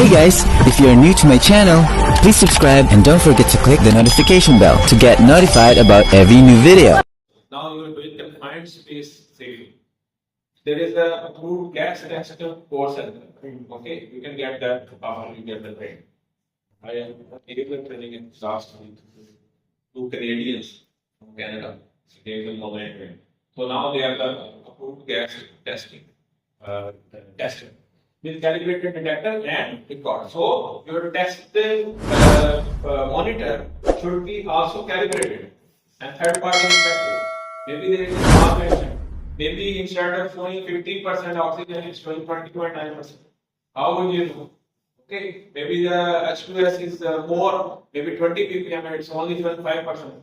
Hey guys, if you're new to my channel, please subscribe and don't forget to click the notification bell to get notified about every new video. Now you are doing confined space training. There is a approved gas tester course. Okay, you can get that after you get the training. I am gave the training in last week to Canadians from Canada. So gave them online training. So now they are the approved gas testing tester with calibrated detector and record. So your testing monitor should be also calibrated and third party inspected. Maybe there is a malfunction. Maybe instead of showing 15% oxygen, it's showing 20.9%. How would you know? Okay, maybe the H2S is more, maybe 20 ppm, and it's only 25%.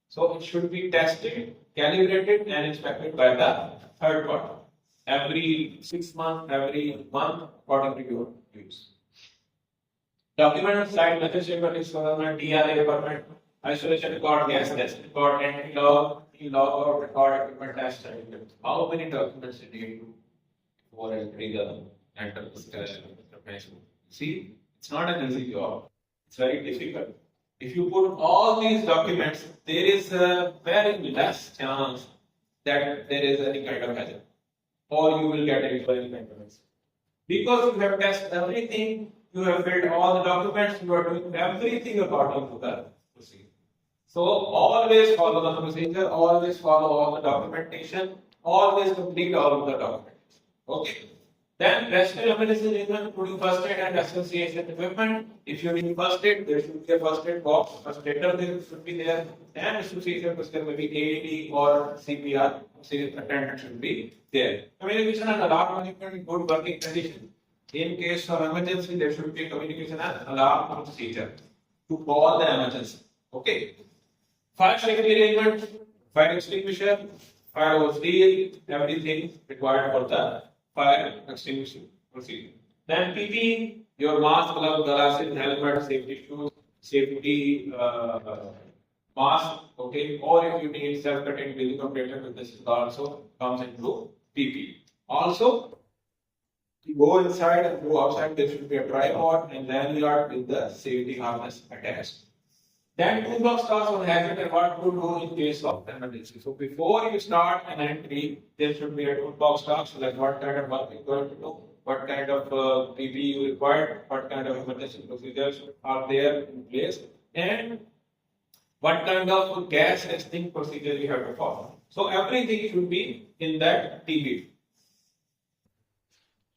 So it should be tested, calibrated, and inspected by the third party every 6 months, every month, according to your use. Document site message requirement, DRA permit, isolation record, gas test record, entry log, log out record, equipment test certificate. How many documents do you need for entry the enter information? See, it's not an easy job. It's very difficult. If you put all these documents, there is a very less chance that there is any kind of hazard, or you will get a very information. Because you have tested everything, you have filled all the documents, you are doing everything according to the procedure. So always follow the procedure, always follow all the documentation, always complete all of the documents. Okay. Then rescue emergency arrangement, including first aid and association equipment. If you need first aid, there should be a first aid box. First aider there should be there. And association procedure maybe AED or CPR attendant should be there. Communication and alarm management in good working condition. In case of emergency, there should be communication and alarm procedure to call the emergency. Okay. Fire safety arrangement, fire extinguisher, fire hose reel, everything required for the fire extinguishing procedure. Then PPE, your mask, glove, glasses, helmet, safety shoes, safety mask, okay, or if you need self-contained breathing apparatus, this is also comes into PPE. Also, you go inside and go outside, there should be a tripod and lanyard with the safety harness attached. Then toolbox tasks on hazard and what to do in case of emergency. So before you start an entry, there should be a toolbox task, like what kind of work you're going to do, what kind of PPE you require, what kind of emergency procedures are there in place, and what kind of gas testing procedure you have to follow. So everything should be in that TB.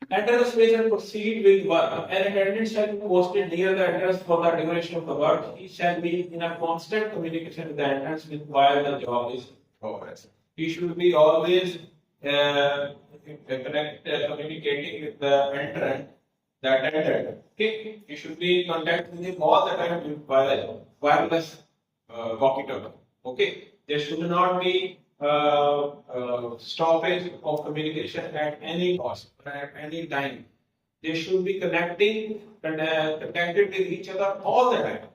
Enter the space and proceed with work. An attendant shall be posted near the entrance for the duration of the work. He shall be in a constant communication with the entrance while the job is in progress. He should be always communicating with the entrant, the attendant. Okay? You should be in contact with him all the time by wireless walkie-talkie. Okay? There should not be stoppage of communication at any cost, at any time. They should be connected with each other all the time.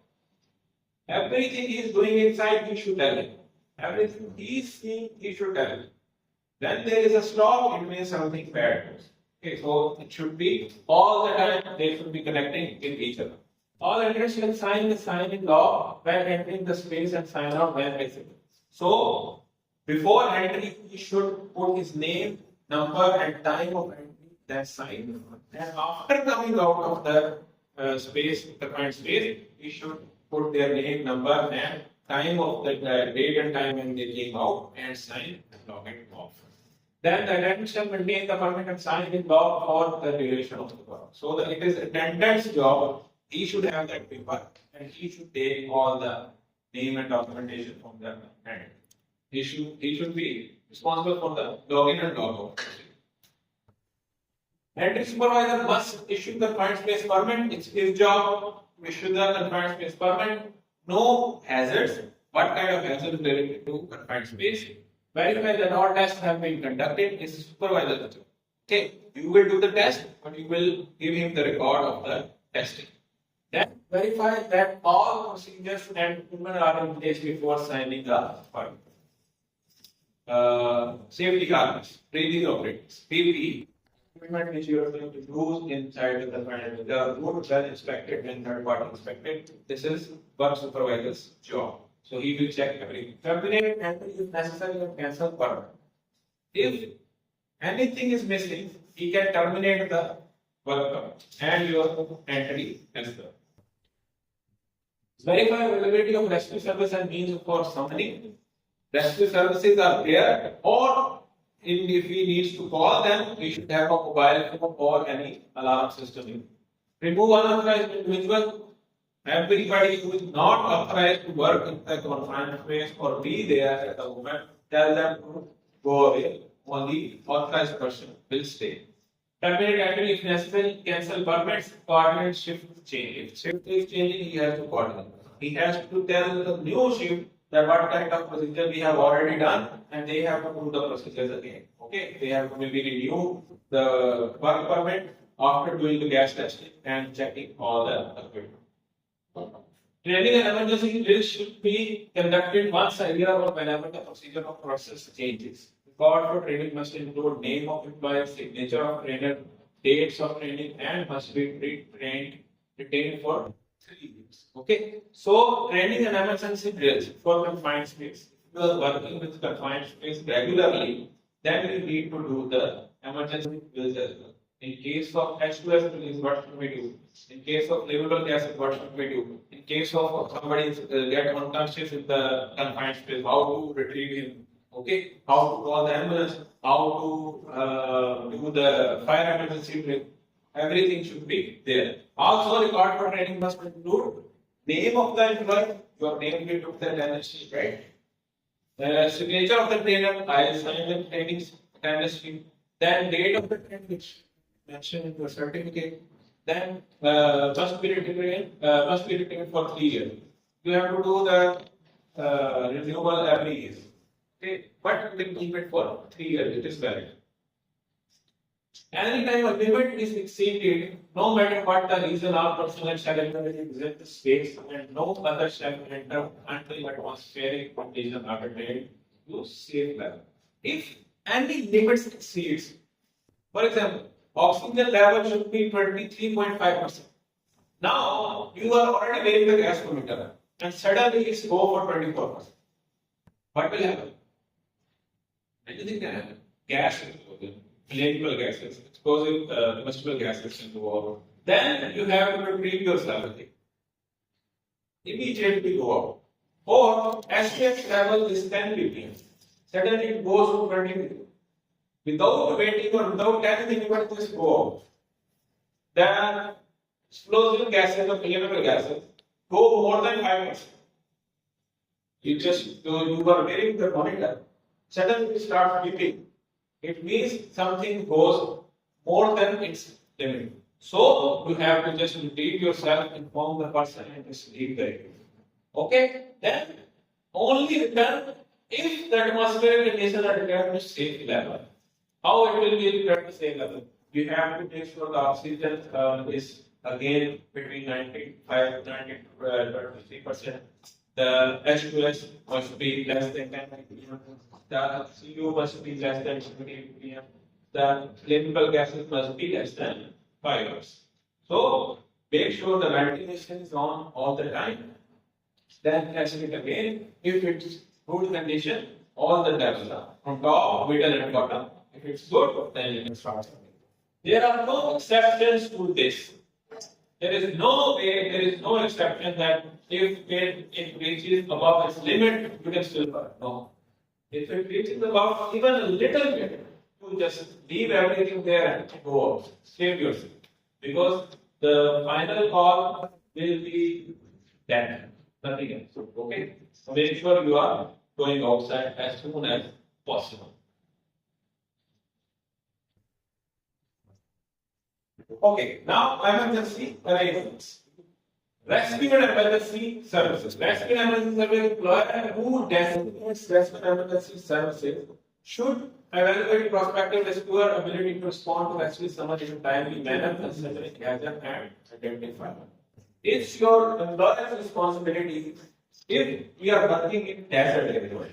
Everything he is doing inside, he should tell him. Everything he is seeing, he should tell him. When there is a stop, it means something bad. Okay, so it should be all the time they should be connecting with each other. All entrants shall sign the sign-in log when entering the space and sign out when exiting. So before entry, he should put his name, number, and time of entry, then sign. And after coming out of the space, the confined space, he should put their name, number, and time of the date and time when they came out, and sign and log it off. Then the attendant shall maintain the permit and sign in log for the duration of the work. So that it is attendant's job. He should have that paper, and he should take all the name and documentation from the attendant. He should be responsible for the login and logout. Entry supervisor must issue the confined space permit. It's his job to issue the confined space permit. No hazards. What kind of hazards related to confined space? Verify that all tests have been conducted. It's the supervisor's job. Okay, you will do the test, but you will give him the record of the testing. Then verify that all procedures and equipment are in place before signing the permit. Safety harness, breathing apparatus, PPE, equipment which you are going to use inside the confinement, they are good, well inspected and third party inspected. This is work supervisor's job. So he will check everything. Terminate and if necessary and cancel permit. If anything is missing, he can terminate the work permit and your entity as well. Verify availability of rescue service and means for summoning. Rescue services are there, or if we need to call them, we should have a mobile phone or any alarm system. Remove unauthorized individual. Everybody who is not authorized to work in the confined space or be there at the moment, tell them to go away. Only authorized person will stay. Terminate entry if necessary, cancel permits, coordinate shift change. If shift is changing, he has to coordinate. He has to tell the new shift that what kind of procedure we have already done and they have to do the procedures again. Okay, they have to maybe renew the work permit after doing the gas testing and checking all the equipment. Training and emergency drills should be conducted once a year or whenever the procedure or process changes. Record for training must include name of employer, signature of trainer, dates of training, and must be retained for 3 years. Okay, so training and emergency drills for confined space. If you are working with confined space regularly, then you need to do the emergency drills as well. In case of H2S release, what should we do? In case of livable gases, what should we do? In case of somebody get unconscious in the confined space, how to retrieve him? Okay, how to call the ambulance? How to do the fire emergency drill? Everything should be there. Also, record for training must include name of the employee, your name you took the attendance sheet, right? Signature of the trainer, I signed the training attendance sheet. Then date of the training, which mentioned in the certificate. Then must be retained for 3 years. You have to do the renewal every year. Okay, but you can keep it for 3 years. It is valid. Anytime a limit is exceeded, no matter what the reason, all personnel shall exit the space and no other shall enter until atmospheric conditions are attained to safe level. If any limits exceeds, for example, oxygen level should be 23.5%. Now you are already weighing the gas meter and suddenly it's go for 24%. What will happen? Anything can happen. Gas explosion, flammable gases, explosive combustible gases involved. Then you have to retrieve yourself. Immediately go out. Or SPX level is 10 ppm. Suddenly it goes to 20 ppm. Without waiting or without telling anyone to just go out. The explosive gases or flammable gases go more than 5%. You are wearing the monitor. Suddenly you start beeping. It means something goes more than its limit. So you have to just retrieve yourself, inform the person, and just leave the area. Okay? Then only return if the atmospheric conditions are returned to safe level. How it will be returned to safe level? You have to make sure the oxygen is again between 95 to 93%. The H2S must be less than 10 ppm. The CO must be less than 20 ppm. The flammable gases must be less than 5 hours. So make sure the ventilation is on all the time. Then test it again. If it's good condition, all the tabs are from top, middle, and bottom. If it's good, then you can start something. There are no exceptions to this. There is no way, there is no exception that if it reaches above its limit, you can still work. No. If it reaches above even a little bit, you just leave everything there and go out. Save yourself. Because the final call will be that. Nothing else. Okay? So make sure you are going outside as soon as possible. Okay, now emergency arrangements. Rescue and emergency services. Rescue and emergency service employer who designates rescue and emergency services should evaluate prospective rescuer ability to respond to rescue summons in a timely manner, considering gather and identify. It's your employer's responsibility if we are working in desert area.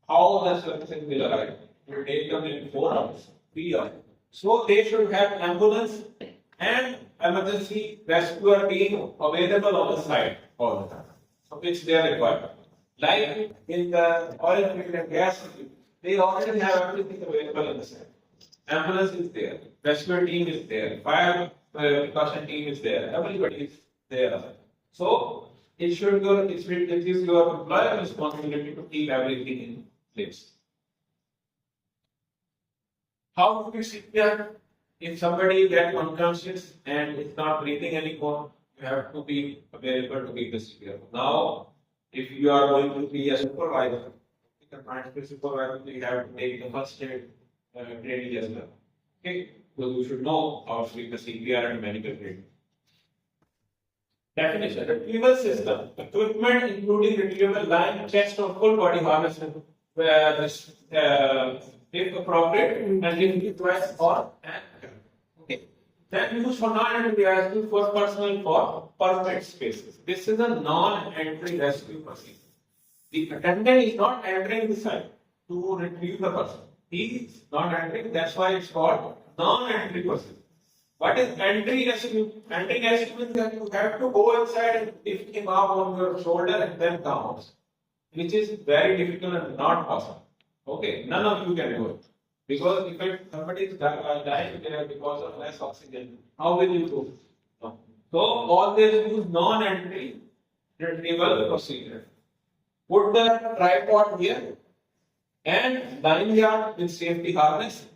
How the services will arrive? You take them in 4 hours, 3 hours. So they should have ambulance and emergency rescuer team available on the site all the time. So which they are required. Like in the oil field and gas field, they already have everything available in the site. Ambulance is there, rescue team is there, fire precaution team is there, everybody is there. So it is your employer responsibility to keep everything in place. How do we CPR? If somebody gets unconscious and is not breathing anymore, you have to be available to give the CPR. Now, if you are going to be a supervisor, you can find a supervisor, you have to take the first aid training as well. Okay, so you should know how to give the CPR and medical training. Definition: retrieval system, equipment including retrieval line, chest or full body harness, if appropriate, and if request or okay. Then used for non-entry rescue for personnel for permanent spaces. This is a non-entry rescue procedure. The attendant is not entering the site to retrieve the person. He is not entering. That's why it's called non-entry procedure. What is entry rescue? Entry rescue means that you have to go inside and lift him up on your shoulder and then come out, which is very difficult and not possible. Okay, none of you can do it. Because if somebody is dying there because of less oxygen, how will you do? No. So all this use non-entry retrieval procedure. Put the tripod here and line yard with safety harness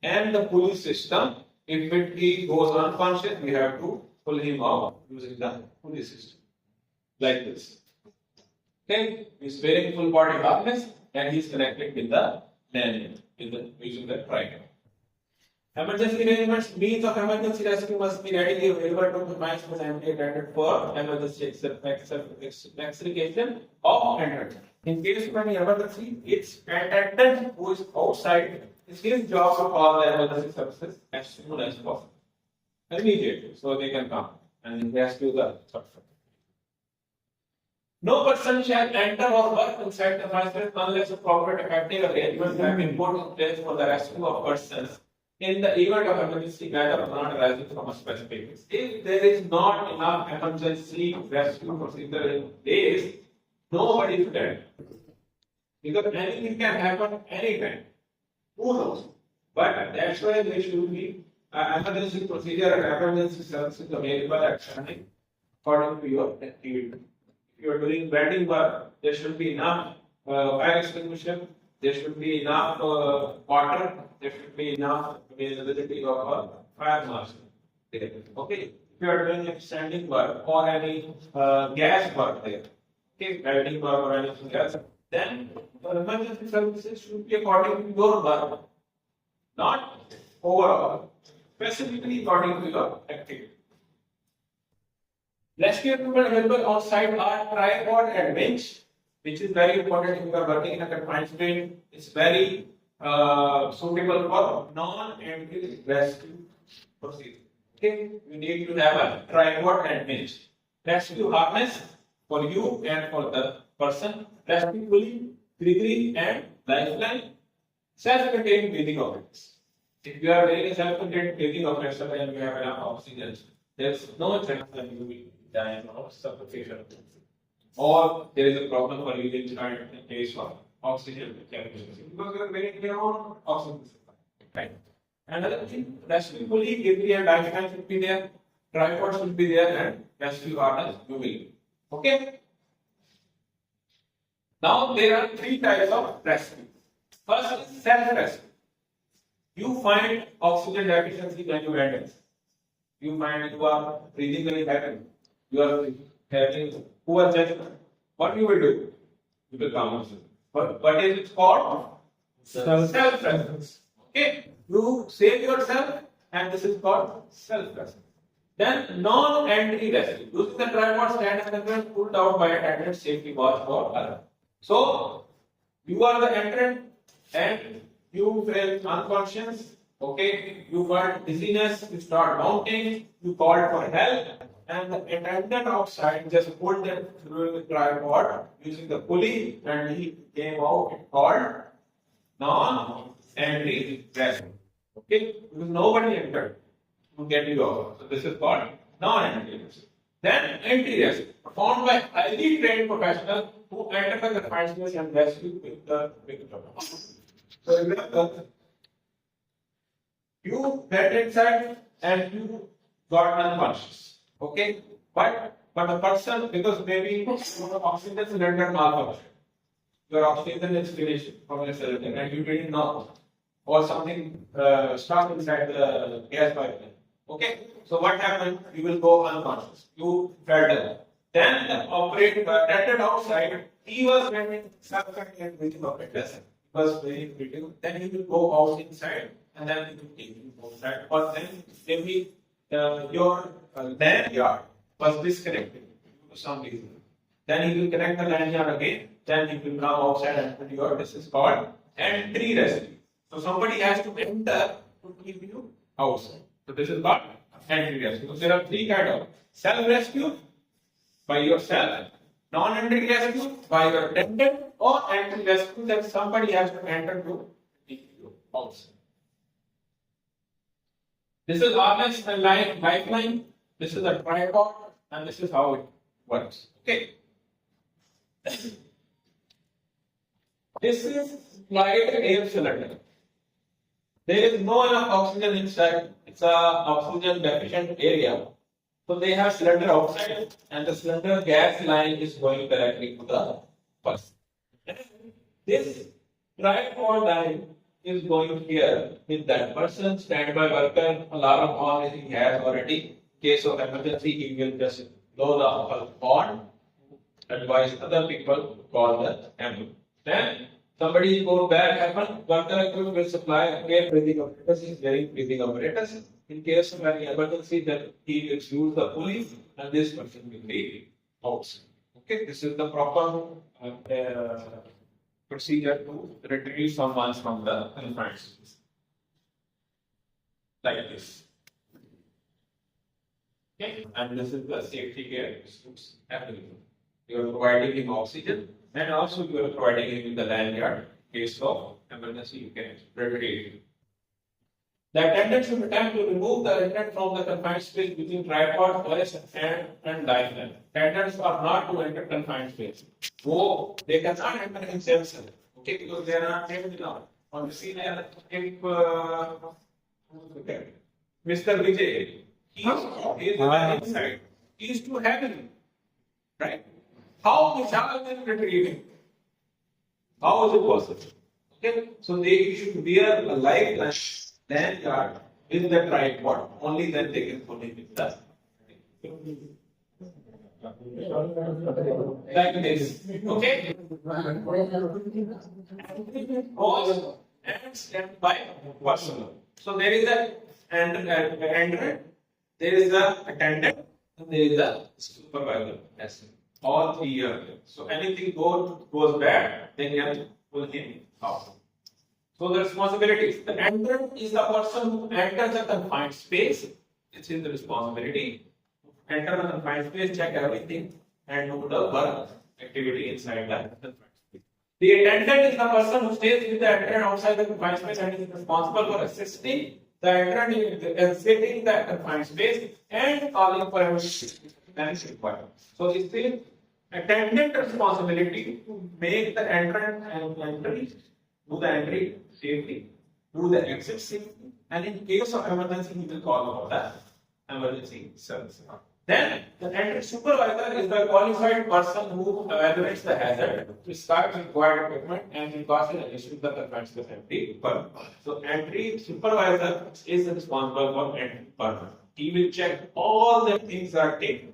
and the pulley system. If he goes unconscious, we have to pull him out using the pulley system. Like this. Okay, he's wearing full body harness and he's connected with the lanyard using the tripod. Emergency arrangements, means of emergency rescue must be readily available to the minds and attended for emergency extrication of attendant. In case of any emergency, it's attendant who is outside. It's his job to call the emergency services as soon as possible, immediately, so they can come and rescue the suspect. No person shall enter or work inside the premises unless a proper effective arrangements have been put in place for the rescue of persons in the event of emergency matter not arising from a specific case. If there is not enough emergency rescue procedure in place, nobody should enter. Because anything can happen anytime. Who knows? But that's why there should be emergency procedure and emergency services available at time according to your activity. If you are doing welding work, there should be enough fire extinguisher, there should be enough water, there should be enough availability of a fire marshal. Okay. If you are doing standing work or any gas work there, okay, welding work or anything else, then the emergency services should be according to your work, not overall, specifically according to your activity. Rescue equipment available on site are tripod and winch, which is very important if you are working in a confined space. It's very suitable for non-entry rescue procedure. Okay, you need to have a tripod and winch. Rescue harness for you and for the person. Rescue pulley, trigger and lifeline. Self-contained breathing apparatus. If you are wearing a self-contained breathing apparatus and you have enough oxygen, there is no chance that you will die of suffocation. Or there is a problem for you in case of oxygen deficiency because you are wearing your own oxygen supply. Right. Another thing, rescue pulley, trigger and lifeline should be there. Tripod should be there and rescue harness will be. Okay. Now there are three types of rescue. First is self-rescue. You find oxygen deficiency when you enter. You find you are breathing very heavily. You are having poor judgment. What you will do? You will calm yourself. What is it called? Self-rescue. Okay. You save yourself and this is called self-rescue. Then non-entry rescue. Using the tripod stand and then pulled out by attendant safety watch or alarm. So you are the entrant and you feel unconscious. Okay, you got dizziness, you start mounting, you called for help, and the attendant outside just pulled them through the tripod using the pulley, and he came out and called non-entry rescue. Okay, because nobody entered to get you out. So this is called non-entry risk. Then entry risk, performed by highly trained professionals who enter the confined space and rescue with the victim. So example, you went inside and you got unconscious. Okay, but the person, because maybe your oxygen cylinder malfunctioned, your oxygen is finished from your cylinder and you didn't know, or something stuck inside the gas pipeline. Okay, so what happened? You will go unconscious. You fell down. Then the operator attended outside. He was wearing suffering and breathing apparatus. He was very critical. Then he will go out inside and then he will take you outside. Or then maybe your lanyard was disconnected for some reason. Then he will connect the lanyard again. Then he will come outside and put your. This is called entry rescue. So somebody has to enter to keep you outside. So this is called entry rescue. So there are three kinds of self-rescue by yourself, non-entry rescue by your attendant, or entry rescue that somebody has to enter to keep you outside. This is harness and lifeline. This is a tripod, and this is how it works. Okay. This is slide air cylinder. There is no enough oxygen inside. It's a oxygen deficient area. So they have cylinder outside, and the cylinder gas line is going directly to the person. This tripod line is going here with that person, standby worker, alarm on he has already. In case of emergency, he will just blow the horn, advise other people to call the ambulance. Then somebody goes bad happen, worker will supply air breathing apparatus, is wearing breathing apparatus. In case of any emergency, then he will use the pulley and this person will be outside. Okay, this is the proper procedure to retrieve someone from the confined space. Like this. Okay, and this is the safety care systems available. You are providing him oxygen and also you are providing him with the lanyard. In case of emergency, you can retrieve him. The attendant should attempt to remove the attendant from the confined space using tripod, hoist, and lifeline. Attendants are not to enter confined space. So they cannot enter themselves. Okay, because they are not trained enough. On the scene, if Mr. Vijay, he is inside, he is too heavy, right? How Vishal can retrieve him? How is it possible? Okay, so they should wear a lifeline lanyard with the tripod. Only then they can pull it with the like this. Okay? Pause and stand by person. So there is a entrant, there is a attendant, and there is a supervisor. All three are there. So anything goes bad, then you have to pull him out. So the responsibilities. The entrant is the person who enters the confined space. It's his responsibility. Enter the confined space, check everything, and do the work activity inside the confined space. The attendant is the person who stays with the entrant outside the confined space and is responsible for assisting the entrant in exiting the confined space and calling for emergency when it's required. So it's the attendant responsibility to make the entrant and entry, do the entry safely, do the exit safely, and in case of emergency, he will call for the emergency service. Then the entry supervisor is the qualified person who evaluates the hazard, prescribes required equipment, and precaution against the confined space entry permit. So entry supervisor is responsible for entry permit. He will check all the things are taken.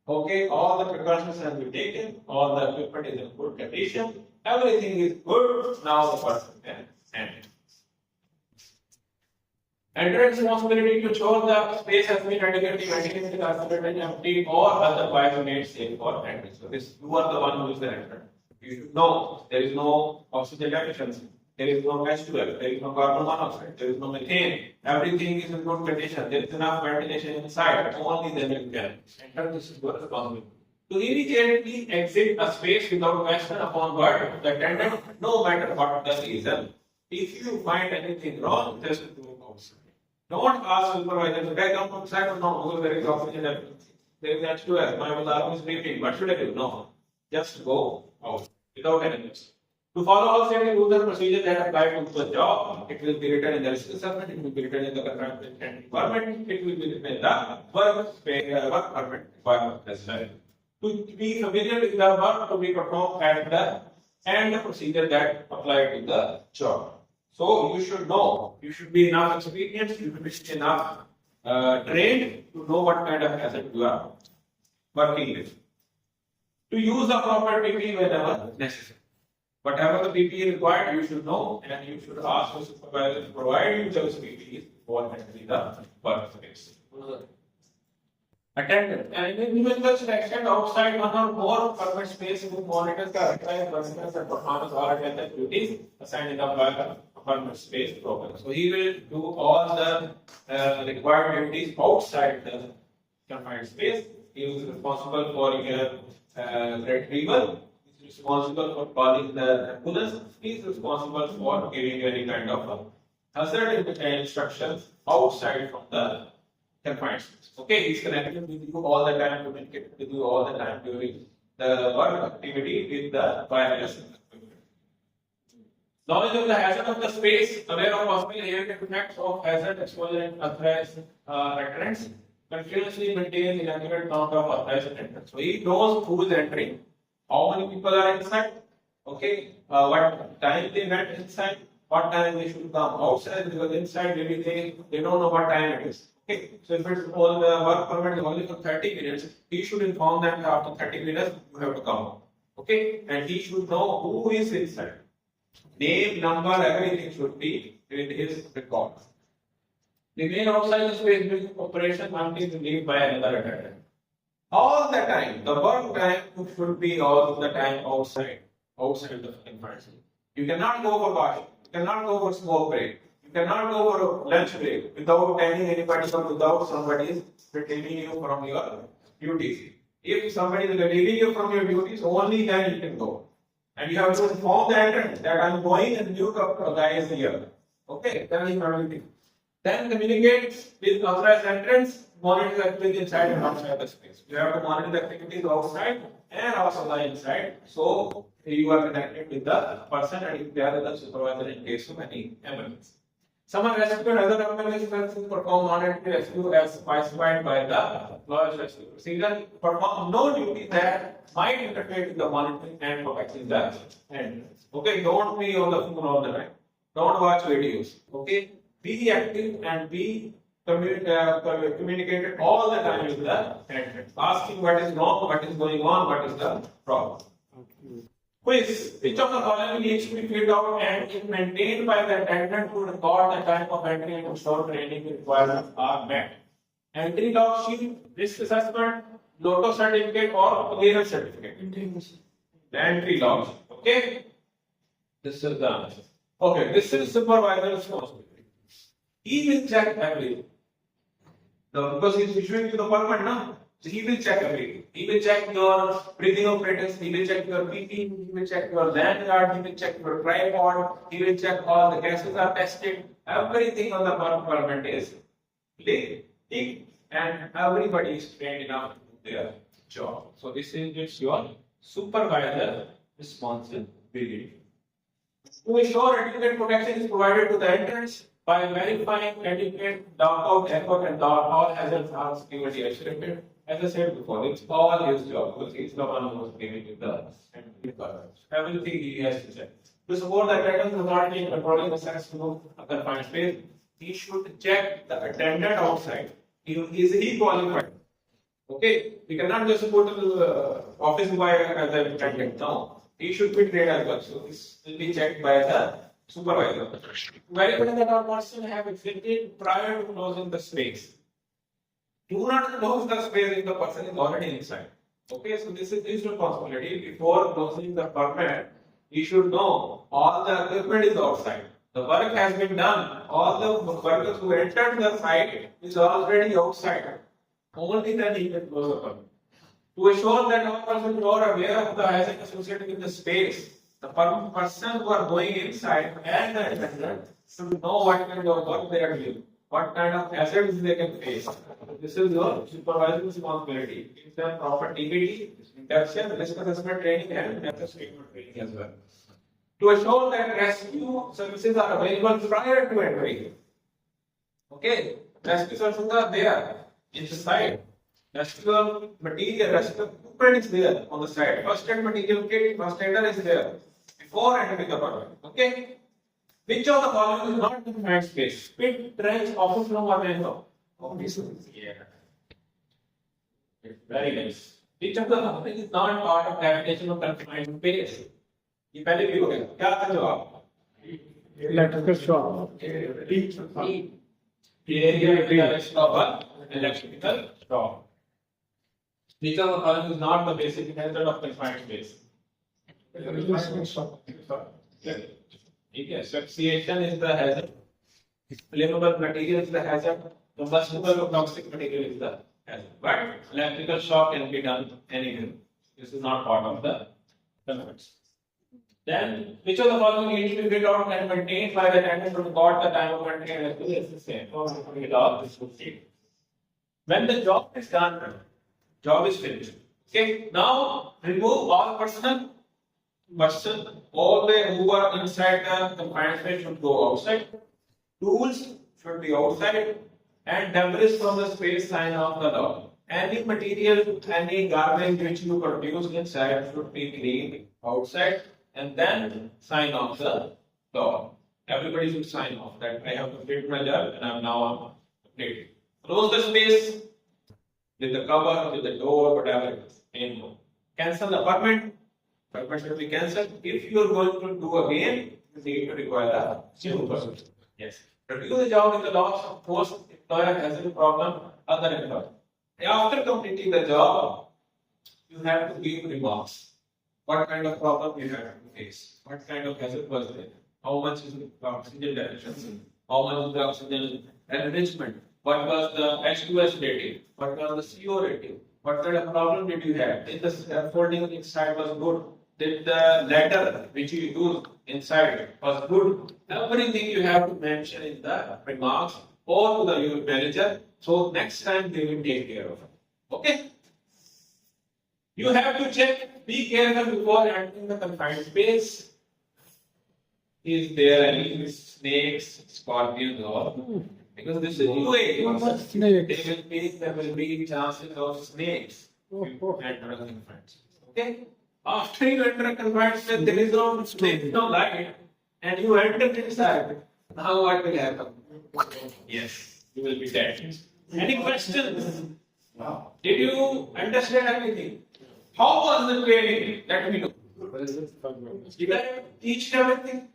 Okay, all the precautions have been taken, all the equipment is in good condition, everything is good. Now the person can enter. Entrance responsibility to ensure the space has been adequately ventilated, considered empty, or otherwise made safe for entrance. So this, you are the one who is the entrant. You should know there is no oxygen deficiency, there is no H2O, there is no carbon monoxide, there is no methane. Everything is in good condition. There is enough ventilation inside. Only then you can enter. This is your responsibility. To immediately exit a space without question upon word the attendant, no matter what the reason. If you find anything wrong, just do it outside. Don't ask supervisor, should I come outside or not? Because there is oxygen everything. There is H2S, my alarm is beeping. What should I do? No. Just go out without any risk. To follow all safety rules and procedures that apply to the job, it will be written in the risk assessment, it will be written in the confined environment, it will be written in the work permit requirement as well. To be familiar with the work to be performed at the and the procedure that apply to the job. So you should know, you should be enough experienced, you should be enough trained to know what kind of hazard you are working with. To use the proper PPE whenever necessary. Whatever the PPE required, you should know, and you should ask the supervisor to provide you those PPEs before entering the workplace. Attendant. An individual should extend outside one or more permit space who monitors the authorized personnel and performance or attendant duties assigned in the permit space program. So he will do all the required duties outside the confined space. He is responsible for your retrieval. He is responsible for calling the ambulance. He is responsible for giving any kind of hazard instructions outside from the confined space. Okay, he's connected with you all the time, communicating with you all the time during the work activity with the wireless. Knowledge of the hazard of the space, aware of possible air effects of hazard exposure and authorized entrance, continuously maintain the accurate count of authorized entrance. So he knows who is entering, how many people are inside, okay, what time they went inside, what time they should come outside, because inside maybe they don't know what time it is. Okay, so if it's all the work permit is only for 30 minutes, he should inform them that after 30 minutes you have to come out. Okay, and he should know who is inside. Name, number, everything should be in his record. Remain outside the space during operation until relieved by another attendant. All the time, the work time should be all the time outside the confined space. You cannot go for washing, you cannot go for smoke break. You cannot go for a lunch break without telling anybody or without somebody retaining you from your duties. If somebody is relieving you from your duties, only then you can go. And you have to inform the entrant that I'm going and new guy is here. Okay, then you have to then communicate with authorized entrants, monitor the activities inside and outside the space. You have to monitor the activities outside and also the inside. So you are connected with the person and if they are the supervisor in case of any emergency. Someone rescued other organizations perform monitoring rescue as specified by the lodge rescue procedure. Perform no duty that might interfere with the monitoring and protecting the end. Okay, don't be on the phone all the time. Don't watch videos. Okay, be active and be communicated all the time with the entrant. Asking what is wrong, what is going on, what is the problem. Quiz. Which of the following needs to be filled out and is maintained by the attendant to record the time of entry and ensure training requirements are met? Entry log sheet, risk assessment, lotto certificate or clearance certificate? The entry log sheet. Okay? This is the answer. Okay, this is supervisor responsibility. He will check everything. Because he is issuing you the permit, no? So he will check everything. He will check your breathing apparatus, he will check your PP, he will check your lanyard, he will check your tripod, he will check all the gases are tested. Everything on the work permit is ticked and everybody is trained enough to do their job. So this is just your supervisor responsibility. To ensure adequate protection is provided to the entrants by verifying adequate darkout, effort and all hazards are security assured. As I said before, it's all his job because he's the one who is giving you the everything he has to check. To support the attendance authority in controlling the access to the confined space, he should check the attendant outside. Is he qualified? Okay, we cannot just go to the office boy as an attendant. No, he should be trained as well. So this will be checked by the supervisor. Verify that our person have exited prior to closing the space. Do not close the space if the person is already inside. Okay, so this is his responsibility. Before closing the permit, he should know all the equipment is outside. The work has been done. All the workers who entered the site is already outside. Only then he can close the permit. To ensure that our person is aware of the hazard associated with the space, The person who are going inside and the attendant should know what kind of work they are doing, what kind of hazards they can face. This is your supervisory responsibility. Give them proper TPT, induction, risk assessment training, and method statement training as well. To assure that rescue services are available prior to entry. Okay, rescue services are there inside. Rescue material, rescue equipment is there on the side. First aid material kit, first aider is there before entering the apartment. Okay. Which of the following is not confined space? Pit, trench, office room, or main hall? Office. Yeah. Very nice. Which of the following is not part of definition of confined space? ये पहले भी हो गया. क्या था जवाब? Electrical shock. Area of electrical shock. Which of the following is not the basic method of confined space? Asphyxiation is the hazard. Flammable material is the hazard. Combustible or toxic material is the hazard. But electrical shock can be done anywhere. This is not part of the confined. Then, which of the following needs to be filled out and maintained by the attendant to record the time of maintenance? It's the same. When the job is done, job is finished. Okay, now remove all person all the who are inside the confined space should go outside. Tools should be outside, and debris from the space sign off the door. Any material, any garbage which you produce inside should be cleaned outside, and then sign off the door. Everybody should sign off that I have completed my job and I am now completed. Close the space with the cover, with the door, whatever it is. Cancel the apartment. Apartment should be cancelled. If you are going to do again, you need to require a new person. Yes. Review the job with the loss of force employer has a problem, other employer. After completing the job, you have to give remarks. What kind of problem you have to face? What kind of hazard was there? How much is the oxygen deficiency? How much is the oxygen enrichment? What was the H2S rating? What was the CO rating? What kind of problem did you have? Did the scaffolding inside was good? Did the ladder which you used inside was good? Everything you have to mention in the remarks or to the your manager. So next time they will take care of it. Okay? You have to check, be careful before entering the confined space. Is there any snakes, scorpions, or because this is new age. There will be chances of snakes enter a confined space. Okay? After you enter a confined space, there is no snake, no light, and you enter inside. Now what will happen? Yes, you will be dead. Any questions? Did you understand everything? How was the training? Let me know. Did I teach you everything?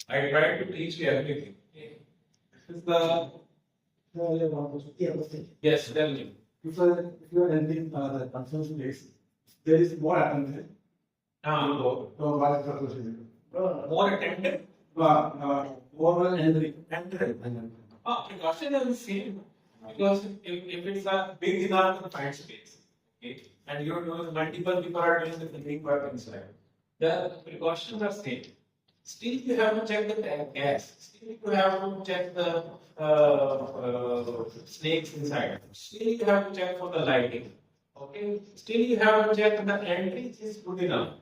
I tried to teach you everything. This is the yes, tell me. If you are entering the confined space, there is more attendant. More attentive. More entering. Precaution is the same. Because if it's a big enough confined space, okay, and you're doing multiple people are doing the big work inside, the precautions are same. Still, you have to check the gas. Still, you have to check the snakes inside. Still, you have to check for the lighting. Okay. Still, you have to check the entry is good enough.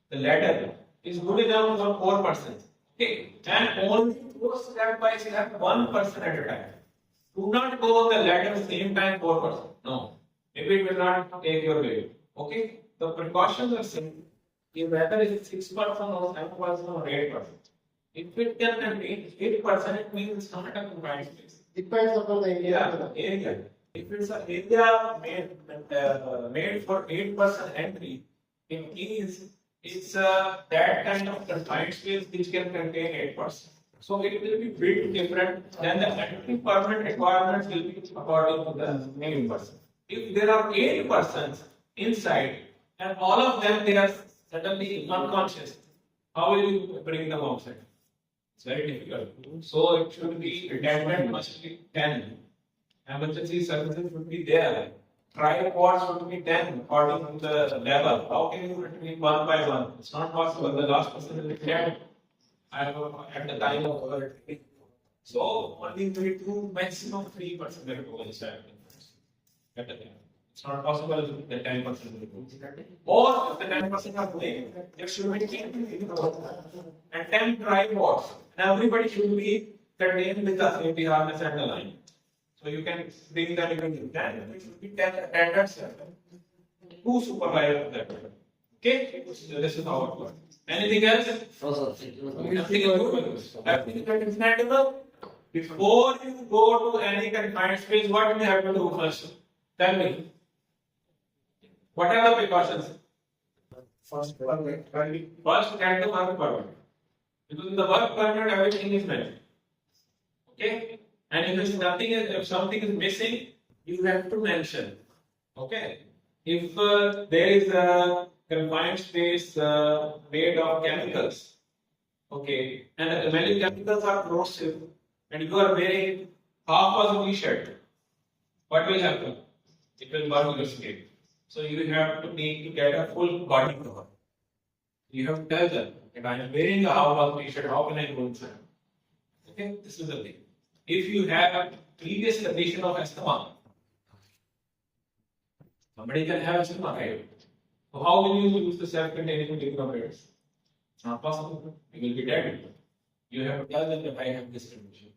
The ladder is good enough for 4 persons. Okay. And only go step by step 1 person at a time. Do not go on the ladder same time 4 persons. No. Maybe it will not take your weight. Okay. The precautions are same. Whether it is 6 person or 7 person or 8 person. If it can contain 8 person, it means it's not a confined space. Depends upon the area. Area. If it's an area made for 8 person entry, it means it's that kind of confined space which can contain 8 person. So it will be built different. Then the entry permit requirements will be according to the 8 person. If there are 8 persons inside and all of them they are suddenly unconscious, how will you bring them outside? It's very difficult. So it should be attendant must be 10. Emergency services should be there. tripods should be 10 according to the level. How can you retrieve one by one? It's not possible. The last person will be dead at the time of our so only we do maximum 3% will go inside at the time. It's not possible that 10% will go. Or if the 10% are going, there should be 10 and 10 tripods. And everybody should be contained with the safety harness and the line. So you can bring them even 10. It should be 10 attendants. 2 supervisors that way. Okay? So this is how it works. Anything else? Nothing is good. Everything is understandable. Before you go to any confined space, what do you have to do first? Tell me. What are the precautions? First, First, get the work permit. Because in the work permit, everything is met. Okay? And if something is missing, you have to mention. Okay? If there is a confined space made of chemicals, okay, and many chemicals are corrosive, and you are wearing half of a t-shirt, what will happen? It will burn your skin. So you have to need to get a full body cover. You have to tell them that I am wearing a half of t-shirt, how can I go inside? Okay, this is the thing. If you have a previous condition of asthma, somebody can have asthma, right? So how will you use the self-containing defibrillator? It's not possible. You will be dead. You have to tell them that I have this condition.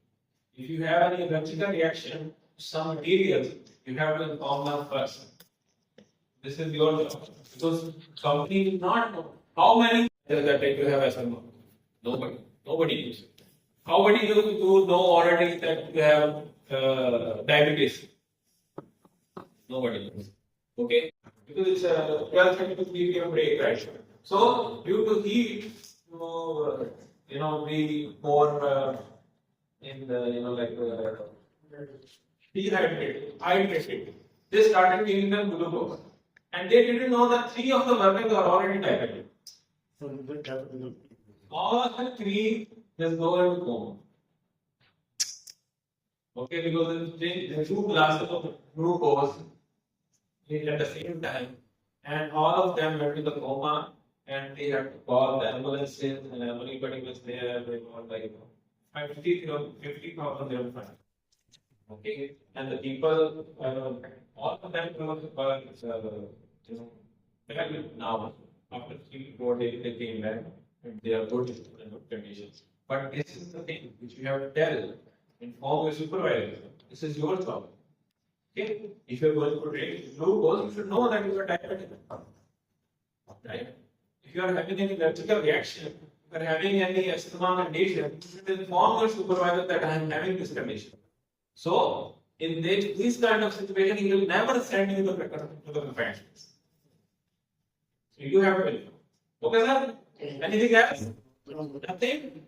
If you have any electrical reaction to some materials, you have to inform them first. This is your job. Because company will not know how many that you have asthma. Nobody. Nobody knows. How many of you know already that you have diabetes? Nobody knows. Okay? Because it's a 12:30 to 3 p.m. break, right? So, due to heat, be more in the, dehydrated, hydrated. They started giving them glucose. And they didn't know that 3 of the workers are already diabetic. All of the 3 just go into coma. Okay, because the 2 glasses of glucose at the same time, and all of them went to the coma, and they had to call the ambulances, and everybody was there. They were like 50,000 they were fine. Okay, and the people, all of them were back now. After 3-4 days, they came back, and they are good in good conditions. But this is the thing which you have to tell, inform your supervisor. This is your job. Okay? If you are going to take glucose, you should know that you are diabetic. Right? If you are having any electrical reaction, if you are having any asthma condition, you should inform your supervisor that I am having this condition. So, in this kind of situation, he will never send you to the confined space. So, you have to inform. Okay, sir? Anything else? Nothing?